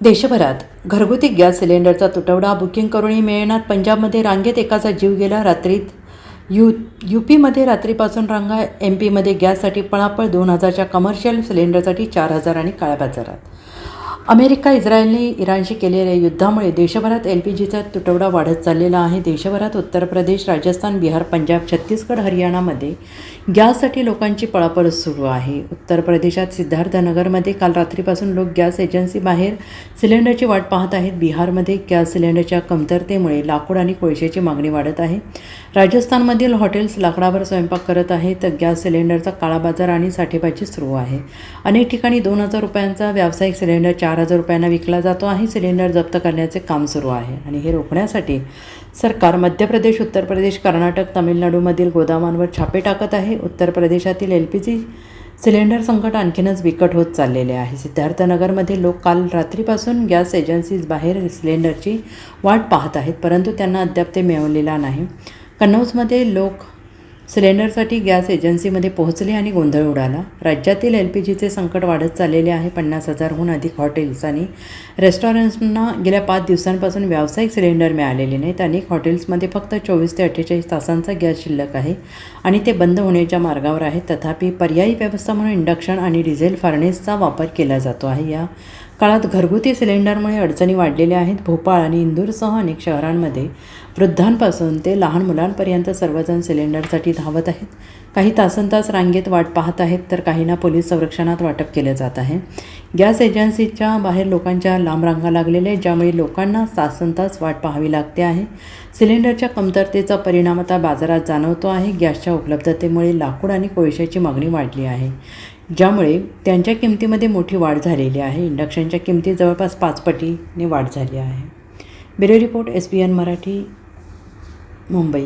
देशभरात घरगुती गॅस सिलेंडरचा तुटवडा बुकिंग करूनही मिळणार. पंजाबमध्ये रांगेत एकाचा जीव गेला. यूपीमध्ये रात्रीपासून रांगा. एमपीमध्ये गॅससाठी पळापळ. 2000च्या कमर्शियल सिलेंडरसाठी 4000 आणि काळ्या बाजारात. अमेरिका इस्रायलने इराणशी केलेल्या युद्धामुळे देशभरात LPGचा तुटवडा वाढत चाललेला आहे. देशभरात उत्तर प्रदेश, राजस्थान, बिहार, पंजाब, छत्तीसगड, हरियाणामध्ये गॅससाठी लोकांची पळापळ सुरू आहे. उत्तर प्रदेशात सिद्धार्थनगरमध्ये काल रात्रीपासून लोक गॅस एजन्सी बाहेर सिलेंडरची वाट पाहत आहेत. बिहारमध्ये गॅस सिलेंडरच्या कमतरतेमुळे लाकूड आणि कोळशाची मागणी वाढत आहे. राजस्थानमधील हॉटेल्स लाकडावर स्वयंपाक करत आहेत. गॅस सिलेंडरचा काळा बाजार आणि साठेबाजी सुरू आहे. अनेक ठिकाणी 2000 रुपयांचा व्यावसायिक सिलेंडर 4000 रुपयांना विकला जातो आहे. सिलेंडर जप्त करण्याचे काम सुरू आहे आणि हे रोखण्यासाठी सरकार मध्य प्रदेश, उत्तर प्रदेश, कर्नाटक, तामिळनाडूमधील गोदामांवर छापे टाकत आहे. उत्तर प्रदेशातील LPG सिलेंडर संकट आणखीनच बिकट होत चाललेले आहे. सिद्धार्थनगरमध्ये लोक काल रात्रीपासून गॅस एजन्सीज बाहेर सिलेंडरची वाट पाहत आहेत, परंतु त्यांना अद्याप ते मिळवलेला नाही. कन्नौजमध्ये लोक सिलेंडरसाठी गॅस एजन्सीमध्ये पोहोचले आणि गोंधळ उडाला. राज्यातील LPGचे संकट वाढत चाललेले आहे. 50,000हून अधिक हॉटेल्स आणि रेस्टॉरंट्सना गेल्या 5 दिवसांपासून व्यावसायिक सिलेंडर मिळालेले नाहीत. अनेक हॉटेल्समध्ये फक्त 24 ते 48 तासांचा गॅस शिल्लक आहे आणि ते बंद होण्याच्या मार्गावर आहेत. तथापि पर्यायी व्यवस्था म्हणून इंडक्शन आणि डिझेल फर्नेसचा वापर केला जातो आहे. या काळात घरगुती सिलेंडरमुळे अडचणी वाढलेल्या आहेत. भोपाळ आणि इंदूरसह अनेक शहरांमध्ये वृद्धांपासून ते लहान मुलांपर्यंत सर्वजण सिलेंडरसाठी धावत आहेत. काही तासनतास रांगेत वाट पाहत आहेत, तर काहींना पोलीस संरक्षणात वाटप केलं जात आहे. गॅस एजन्सीच्या बाहेर लोकांच्या लांब रांगा लागलेल्या आहेत, ज्यामुळे लोकांना तासनतास वाट पाहावी लागते आहे. सिलेंडरच्या कमतरतेचा परिणाम आता बाजारात जाणवतो आहे. गॅसच्या उपलब्धतेमुळे लाकूड आणि कोळशाची मागणी वाढली आहे, ज्यामुळे त्यांच्या किमतीमध्ये मोठी वाढ झालेली आहे. इंडक्शनच्या किमती जवळपास 5 पटीने वाढ झाली आहे. Bureau report, SBN Marathi, Mumbai.